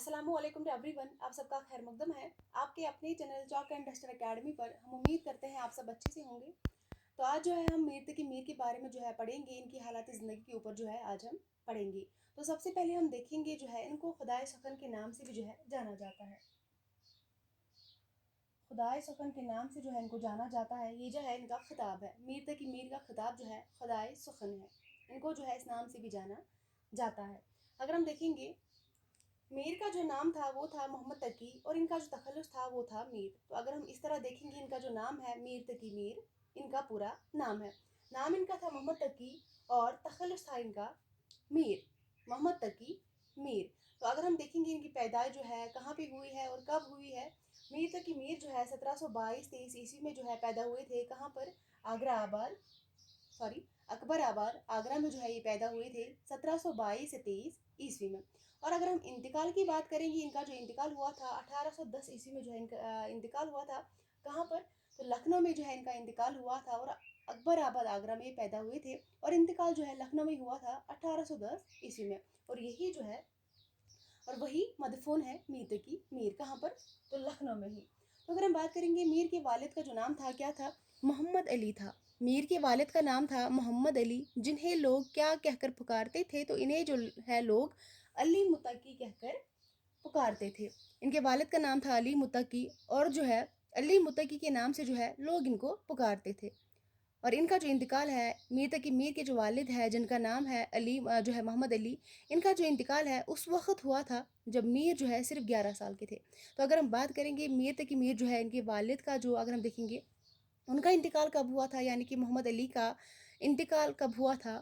السلام علیکم every one, آپ سب کا خیر مقدم ہے آپ کے اپنے channel chalk and duster academy پر۔ ہم امید کرتے ہیں آپ سب اچھے سے ہوں گے۔ تو آج جو ہے ہم میر تقی میر کے بارے میں جو ہے پڑھیں گے، ان کی حالات زندگی کے اوپر جو ہے آج ہم پڑھیں گے۔ تو سب سے پہلے ہم دیکھیں گے جو ہے ان کو خدائے سخن کے نام سے بھی جو ہے جانا جاتا ہے۔ خدائے سخن کے نام سے جو ہے ان کو جانا جاتا ہے، یہ جو ہے ان کا خطاب ہے۔ میر تقی میر کا خطاب جو ہے خدائے سخن ہے، ان کو جو ہے اس نام سے بھی جانا جاتا ہے۔ اگر ہم دیکھیں گے، میر کا جو نام تھا وہ تھا محمد تقی، اور ان کا جو تخلص تھا وہ تھا میر۔ تو اگر ہم اس طرح دیکھیں گے، ان کا جو نام ہے میر تقی میر، ان کا پورا نام ہے۔ نام ان کا تھا محمد تقی اور تخلص تھا ان کا میر، محمد تقی میر۔ تو اگر ہم دیکھیں گے ان کی پیدائش جو ہے کہاں پہ ہوئی ہے اور کب ہوئی ہے، میر تقی میر جو ہے 1722 عیسوی میں جو ہے پیدا ہوئے تھے۔ کہاں پر؟ آگرہ آباد، اکبر آباد، آگرہ میں جو ہے یہ پیدا ہوئے تھے 1722 سے 23 عیسوی میں۔ اور اگر ہم انتقال کی بات کریں گے، ان کا جو انتقال ہوا تھا 1810 عیسوی میں جو ہے ان کا انتقال ہوا تھا۔ کہاں پر؟ تو لکھنؤ میں جو ہے ان کا انتقال ہوا تھا، اور اکبر آباد آگرہ میں پیدا ہوئے تھے، اور انتقال جو ہے لکھنؤ میں ہوا تھا 1810 عیسوی میں۔ اور یہی جو ہے اور وہی مدفون ہے میر تقی میر۔ کہاں پر؟ تو لکھنؤ میں ہی۔ تو اگر ہم بات کریں گے، میر کے والد کا جو نام تھا کیا تھا؟ محمد علی تھا۔ میر کے والد کا نام تھا محمد علی، جنہیں لوگ کیا کہہ کر پکارتے تھے؟ تو انہیں جو ہے لوگ علی متقی کہہ کر پکارتے تھے۔ ان کے والد کا نام تھا علی متقی، اور جو ہے علی متقی کے نام سے جو ہے لوگ ان کو پکارتے تھے۔ اور ان کا جو انتقال ہے، میر تقی میر کے جو والد ہے جن کا نام ہے علی جو ہے محمد علی، ان کا جو انتقال ہے اس وقت ہوا تھا جب میر جو ہے صرف 11 سال کے تھے۔ تو اگر ہم بات کریں گے میر تقی میر جو ہے ان کے والد کا، جو اگر ہم دیکھیں گے ان کا انتقال کب ہوا تھا، یعنی کہ محمد علی کا انتقال کب ہوا تھا،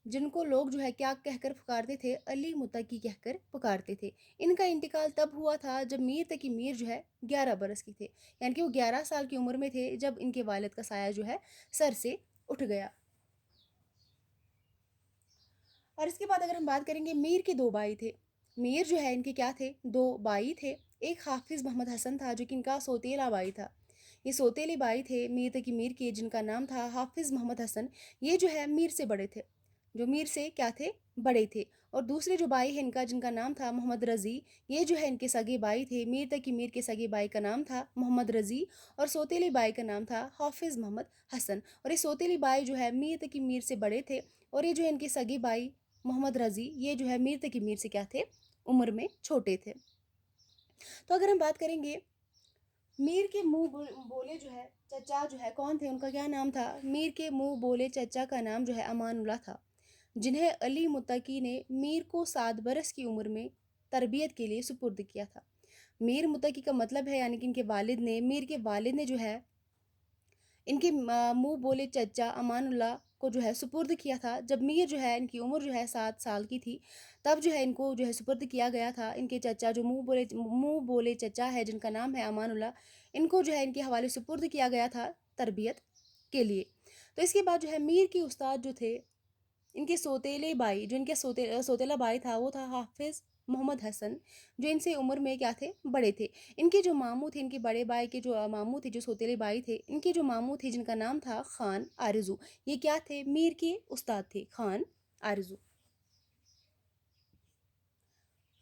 جن کو لوگ جو ہے کیا کہہ کر پکارتے تھے؟ علی متقی کہہ کر پکارتے تھے۔ ان کا انتقال تب ہوا تھا جب میر تقی میر جو ہے 11 برس کی تھے، یعنی کہ وہ 11 سال کی عمر میں تھے جب ان کے والد کا سایہ جو ہے سر سے اٹھ گیا۔ اور اس کے بعد اگر ہم بات کریں گے، میر کے 2 بھائی تھے۔ میر جو ہے ان کے کیا تھے؟ 2 بھائی تھے۔ ایک حافظ محمد حسن تھا، جو کہ ان کا سوتیلا بھائی تھا۔ یہ سوتیلے بھائی تھے میر تقی میر کے، جن کا نام تھا حافظ محمد حسن۔ یہ جو ہے میر سے بڑے تھے، جو میر سے کیا تھے؟ بڑے تھے۔ اور دوسرے جو بھائی ہیں ان کا، جن کا نام تھا محمد رضی، یہ جو ہے ان کے سگے بھائی تھے۔ میر تقی میر کے سگے بھائی کا نام تھا محمد رضی، اور سوتیلے بھائی کا نام تھا حافظ محمد حسن۔ اور یہ سوتیلے بھائی جو ہے میر تقی میر سے بڑے تھے، اور یہ جو ہے ان کے سگے بھائی محمد رضی، یہ جو ہے میر تقی میر سے کیا تھے؟ عمر میں چھوٹے تھے۔ تو اگر ہم بات کریں گے، میر کے منہ بولے جو ہے چچا جو ہے کون تھے؟ ان کا کیا نام تھا؟ میر کے منہ بولے چچا کا نام جو ہے امان اللہ تھا، جنہیں علی متقی نے میر کو 7 برس کی عمر میں تربیت کے لیے سپرد کیا تھا۔ میر متقی کا مطلب ہے، یعنی کہ ان کے والد نے، میر کے والد نے جو ہے ان کے منہ بولے چچا امان اللہ کو جو ہے سپرد کیا تھا جب میر جو ہے ان کی عمر جو ہے 7 سال کی تھی، تب جو ہے ان کو جو ہے سپرد کیا گیا تھا۔ ان کے چچا جو منہ بولے چچا ہے، جن کا نام ہے امان اللہ، ان کو جو ہے ان کے حوالے سپرد کیا گیا تھا تربیت کے لیے۔ تو اس کے بعد جو ہے میر کے استاد جو تھے، ان کے سوتیلے بھائی، جو ان کے سوتیلا بھائی تھا وہ تھا حافظ محمد حسن، جو ان سے عمر میں کیا تھے؟ بڑے تھے۔ ان کے جو ماموں تھے، ان کے بڑے بھائی کے جو ماموں تھے، جو سوتیلے بھائی تھے، ان کے جو ماموں تھے جن کا نام تھا خان آرزو، یہ کیا تھے؟ میر کے استاد تھے، خان آرزو۔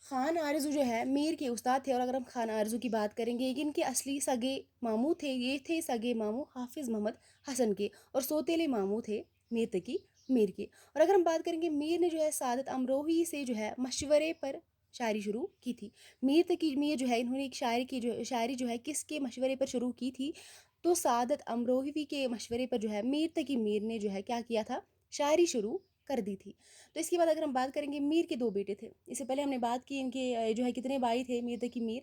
خان آرزو جو ہے میر کے استاد تھے۔ اور اگر ہم خان آرزو کی بات کریں گے، ان کے اصلی سگے ماموں تھے، یہ تھے سگے ماموں حافظ محمد حسن کے، اور سوتیلے ماموں تھے میر تقی میر کے۔ اور اگر ہم بات کریں گے، میر نے جو ہے سعادت امروہی سے جو ہے مشورے پر شاعری شروع کی تھی۔ میر تقی میر جو ہے انہوں نے ایک شاعری جو ہے کس کے مشورے پر شروع کی تھی؟ تو سعادت امروہی کے مشورے پر جو ہے میر تقی میر نے جو ہے کیا کیا تھا؟ شاعری شروع کر دی تھی۔ تو اس کے بعد اگر ہم بات کریں گے، میر کے 2 بیٹے تھے۔ اس سے پہلے ہم نے بات کی ان کے جو ہے کتنے بھائی تھے میر تقی میر۔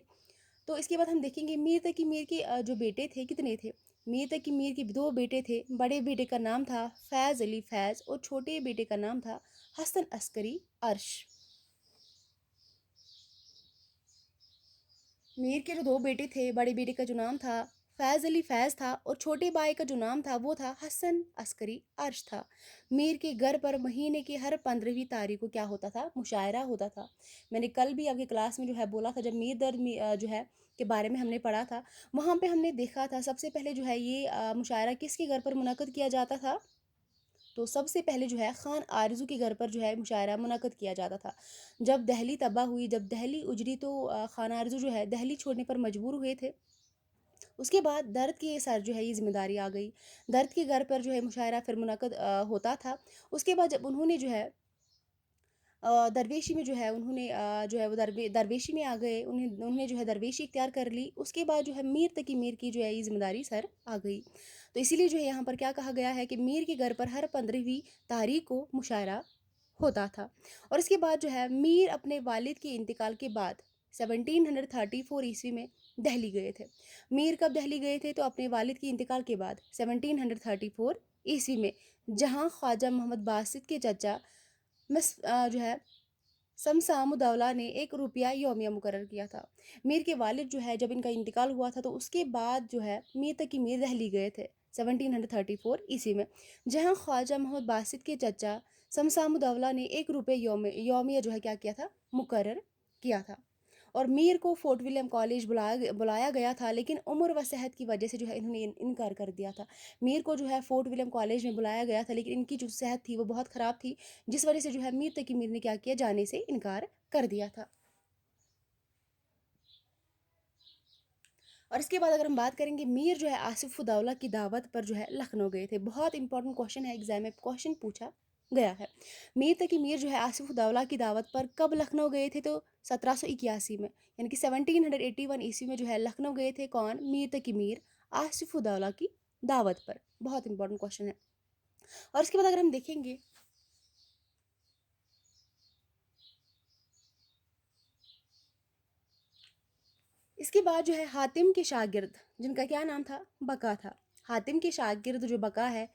تو اس کے بعد ہم دیکھیں گے میر تقی میر کے جو بیٹے تھے کتنے تھے۔ میر تقی میر کے 2 بیٹے تھے۔ بڑے بیٹے کا نام تھا فیض علی فیض، اور چھوٹے بیٹے کا نام تھا حسن عسکری عرش۔ میر کے جو 2 بیٹے تھے، بڑے بیٹے کا جو نام تھا فیض علی فیض تھا، اور چھوٹے بھائی کا جو نام تھا وہ تھا حسن عسکری عرش تھا۔ میر کے گھر پر مہینے کی ہر 15ویں تاریخ کو کیا ہوتا تھا؟ مشاعرہ ہوتا تھا۔ میں نے کل بھی آپ کی کلاس میں جو ہے بولا تھا، جب میر درد جو ہے کے بارے میں ہم نے پڑھا تھا، وہاں پہ ہم نے دیکھا تھا سب سے پہلے جو ہے یہ مشاعرہ کس کے گھر پر منعقد کیا جاتا تھا؟ تو سب سے پہلے جو ہے خان آرزو کے گھر پر جو ہے مشاعرہ منعقد کیا جاتا تھا. جب دہلی تباہ ہوئی، جب دہلی اجڑی، تو خان آرزو جو ہے دہلی چھوڑنے پر مجبور ہوئے تھے. اس کے بعد درد کے سر جو ہے یہ ذمہ داری آ گئی. درد کے گھر پر جو ہے مشاعرہ پھر منعقد ہوتا تھا. اس کے بعد جب انہوں نے جو ہے درویشی میں جو ہے انہوں نے جو ہے وہ درویشی میں آ گئے، انہوں نے جو ہے درویشی اختیار کر لی. اس کے بعد جو ہے میر تقی میر کی جو ہے یہ ذمہ داری سر آ گئی. تو اسی لیے جو ہے یہاں پر کیا کہا گیا ہے کہ میر کے گھر پر ہر 15ویں تاریخ کو مشاعرہ ہوتا تھا. اور اس کے بعد جو ہے میر اپنے والد کے انتقال کے بعد 1734 عیسوی میں دہلی گئے تھے. میر کب دہلی گئے تھے؟ تو اپنے والد کے انتقال کے بعد 1734 عیسوی میں، جہاں خواجہ محمد باسط کے چچا جو ہے سمسام الدولہ نے 1 روپیہ یومیہ مقرر کیا تھا. میر کے والد جو ہے جب ان کا انتقال ہوا تھا تو اس کے بعد جو ہے میر تقی میر دہلی گئے تھے 1734 عیسوی میں، جہاں خواجہ محمد باسط کے چچا سمسام الدولہ نے 1 روپے یومیہ جو ہے کیا کیا تھا، مقرر کیا تھا. اور میر کو فورٹ ولیم کالج بلایا گیا تھا، لیکن عمر و صحت کی وجہ سے جو ہے انہوں نے انکار کر دیا تھا. میر کو جو ہے فورٹ ولیم کالج میں بلایا گیا تھا، لیکن ان کی جو صحت تھی وہ بہت خراب تھی، جس وجہ سے جو ہے میر تقی میر نے کیا کیا، جانے سے انکار کر دیا تھا. اور اس کے بعد اگر ہم بات کریں گے، میر جو ہے آصف الدولہ کی دعوت پر جو ہے لکھنؤ گئے تھے. بہت امپورٹنٹ کوشچن ہے، ایگزام میں کوشچن پوچھا گیا ہے. میر تقی میر جو ہے آصف الدولہ کی دعوت پر کب لکھنؤ گئے تھے؟ تو 1781 میں، یعنی کہ 1781 عیسوی میں جو ہے لکھنؤ گئے تھے. کون؟ میر تقی میر آصف الدولہ کی دعوت پر. بہت امپورٹنٹ کوشچن ہے. اور اس کے بعد اگر ہم دیکھیں گے، اس کے بعد جو ہے حاتم کے شاگرد، جن کا کیا نام تھا؟ بقا تھا. حاتم کے شاگرد جو بقا ہے،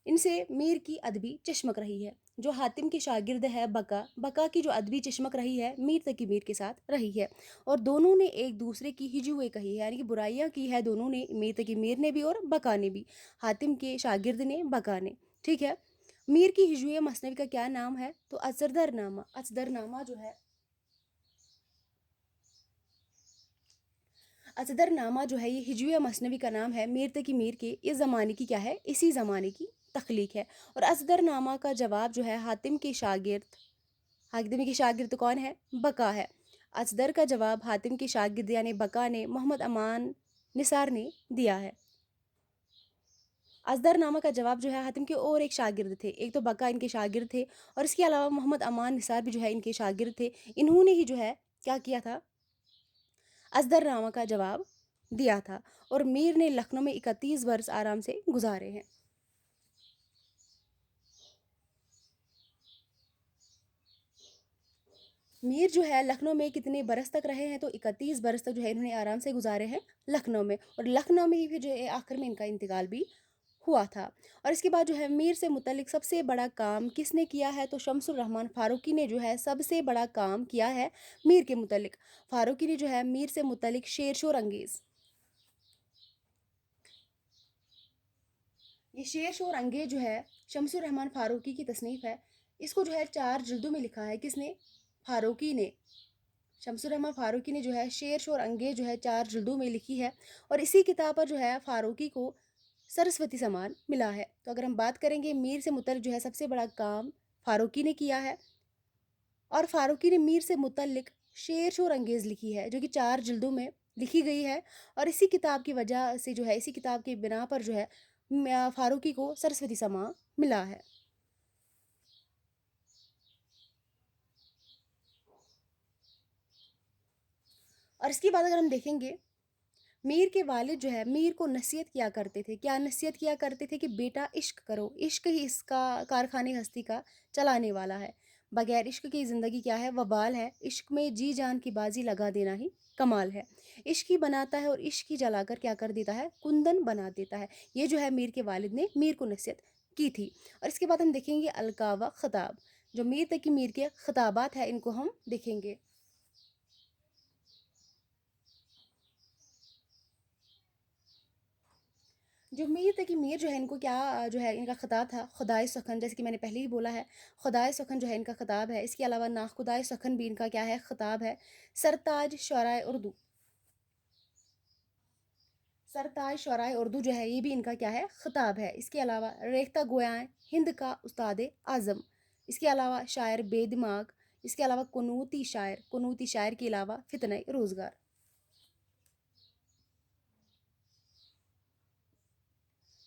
ان سے میر کی ادبی چشمک رہی ہے. جو حاتم کے شاگرد ہے بقا کی جو ادبی چشمک رہی ہے میر تقی میر کے ساتھ رہی ہے. اور دونوں نے ایک دوسرے کی ہجویں کہی ہے، یعنی کہ برائیاں کی ہے دونوں نے، میر تقی میر نے بھی اور بقا نے بھی. حاتم کے شاگرد نے، بقا نے. ٹھیک ہے. میر کی ہجویں مثنوی کا کیا نام ہے؟ تو اصدر نامہ. اصدر نامہ جو ہے، اصدر نامہ جو ہے یہ ہجویہ مثنوی کا نام ہے. میر تقی میر کے اس زمانے کی کیا ہے؟ اسی زمانے کی تخلیق ہے. اور اصدر نامہ کا جواب جو ہے حاتم کے شاگرد کون ہے؟ بقا ہے. اصدر کا جواب حاتم کے شاگرد یعنی بقا نے محمد امان نثار نے دیا ہے. اصدر نامہ کا جواب جو ہے حاتم کے اور ایک شاگرد تھے، ایک تو بقا ان کے شاگرد تھے، اور اس کے علاوہ محمد امان نثار بھی جو ہے ان کے شاگرد تھے. انہوں نے ہی جو ہے کیا کیا تھا؟ اصدر نامہ کا جواب دیا تھا. اور میر نے لکھنؤ میں 31 برس آرام سے گزارے ہیں. میر جو ہے لکھنؤ میں کتنے برس تک رہے ہیں؟ تو 31 برس تک جو ہے انہوں نے آرام سے گزارے ہیں لکھنؤ میں. اور لکھنؤ میں ہی پھر جو ہے آخر میں ان کا انتقال بھی ہوا تھا. اور اس کے بعد جو ہے میر سے متعلق سب سے بڑا کام کس نے کیا ہے؟ تو شمس الرحمن فاروقی نے جو ہے سب سے بڑا کام کیا ہے میر کے متعلق. فاروقی نے جو ہے میر سے متعلق شیر شور انگیز، یہ شیر شور انگیز جو ہے شمس الرحمن فاروقی کی تصنیف ہے. اس کو جو ہے 4 جلدوں میں لکھا ہے. کس نے؟ فاروقی نے. شمس الرحمن فاروقی نے جو ہے شیر شور انگیز جو ہے 4 جلدوں میں لکھی ہے. اور اسی کتاب پر جو ہے فاروقی کو سرسوتی سمان ملا ہے. تو اگر ہم بات کریں گے میر سے متعلق جو ہے سب سے بڑا کام فاروقی نے کیا ہے، اور فاروقی نے میر سے متعلق شیر شور انگیز لکھی ہے جو کہ 4 جلدوں میں لکھی گئی ہے. اور اسی کتاب کی وجہ سے جو ہے، اسی کتاب کی بنا پر جو ہے فاروقی کو سرسوتی سمان ملا ہے. اور اس کے بعد اگر ہم دیکھیں گے، میر کے والد جو ہے میر کو نصیحت کیا کرتے تھے. کیا نصیحت کیا کرتے تھے؟ کہ بیٹا عشق کرو، عشق ہی اس کا کارخانے ہستی کا چلانے والا ہے. بغیر عشق کی زندگی کیا ہے؟ وبال ہے. عشق میں جی جان کی بازی لگا دینا ہی کمال ہے. عشق ہی بناتا ہے اور عشق ہی جلا کر کیا کر دیتا ہے؟ کندن بنا دیتا ہے. یہ جو ہے میر کے والد نے میر کو نصیحت کی تھی. اور اس کے بعد ہم دیکھیں گے القاب خطاب. جو میر تقی میر کے خطابات ہیں ان کو ہم دیکھیں گے. جو میر تقی میر جو ہے ان کو کیا جو ہے ان کا خطاب تھا؟ خدائے سخن، جیسے کہ میں نے پہلے ہی بولا ہے خدائے سخن جو ہے ان کا خطاب ہے. اس کے علاوہ ناخدائے سخن بھی ان کا کیا ہے؟ خطاب ہے. سرتاج شعرائے اردو. سرتاج شعرائے اردو جو ہے یہ بھی ان کا کیا ہے خطاب ہے. اس کے علاوہ ریختہ گویاں ہند کا استاد اعظم. اس کے علاوہ شاعر بے دماغ. اس کے علاوہ قنوتی شاعر کے علاوہ فتنہ روزگار.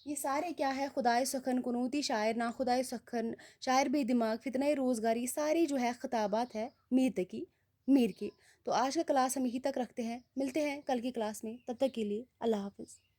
یہ سارے کیا ہے خدائے سخن، قنوتی شاعر، ناخدائے سخن، شاعر بے دماغ، فتنہ روزگار، یہ ساری جو ہے خطابات ہے میر کی. تو آج کا کلاس ہم یہیں تک رکھتے ہیں. ملتے ہیں کل کی کلاس میں. تب تک کے لیے اللہ حافظ.